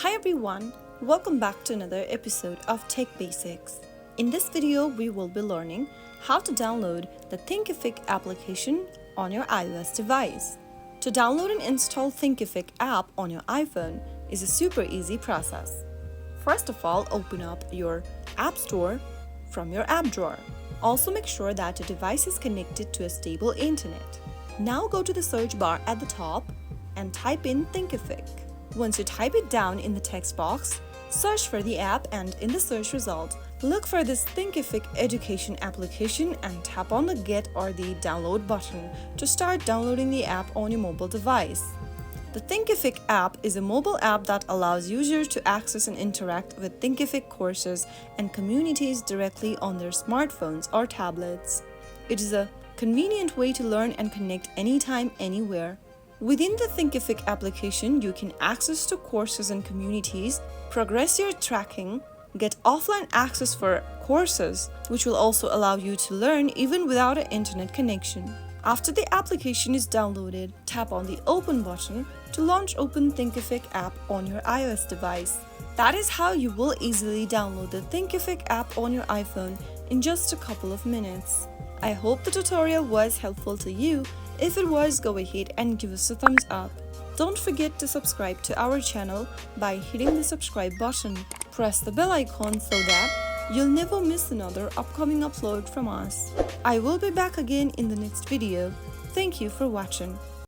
Hi everyone, welcome back to another episode of Tech Basics. In this video, we will be learning how to download the Thinkific application on your iOS device. To download and install Thinkific app on your iPhone is a super easy process. First of all, open up your App Store from your app drawer. Also make sure that your device is connected to a stable internet. Now go to the search bar at the top and type in Thinkific. Once you type it down in the text box, search for the app and in the search result, look for this Thinkific education application and tap on the Get or the Download button to start downloading the app on your mobile device. The Thinkific app is a mobile app that allows users to access and interact with Thinkific courses and communities directly on their smartphones or tablets. It is a convenient way to learn and connect anytime, anywhere. Within the Thinkific application, you can access to courses and communities, progress your tracking, get offline access for courses, which will also allow you to learn even without an internet connection. After the application is downloaded, tap on the Open button to launch Open Thinkific app on your iOS device. That is how you will easily download the Thinkific app on your iPhone in just a couple of minutes. I hope the tutorial was helpful to you. If it was, go ahead and give us a thumbs up. Don't forget to subscribe to our channel by hitting the subscribe button. Press the bell icon so that you'll never miss another upcoming upload from us. I will be back again in the next video. Thank you for watching.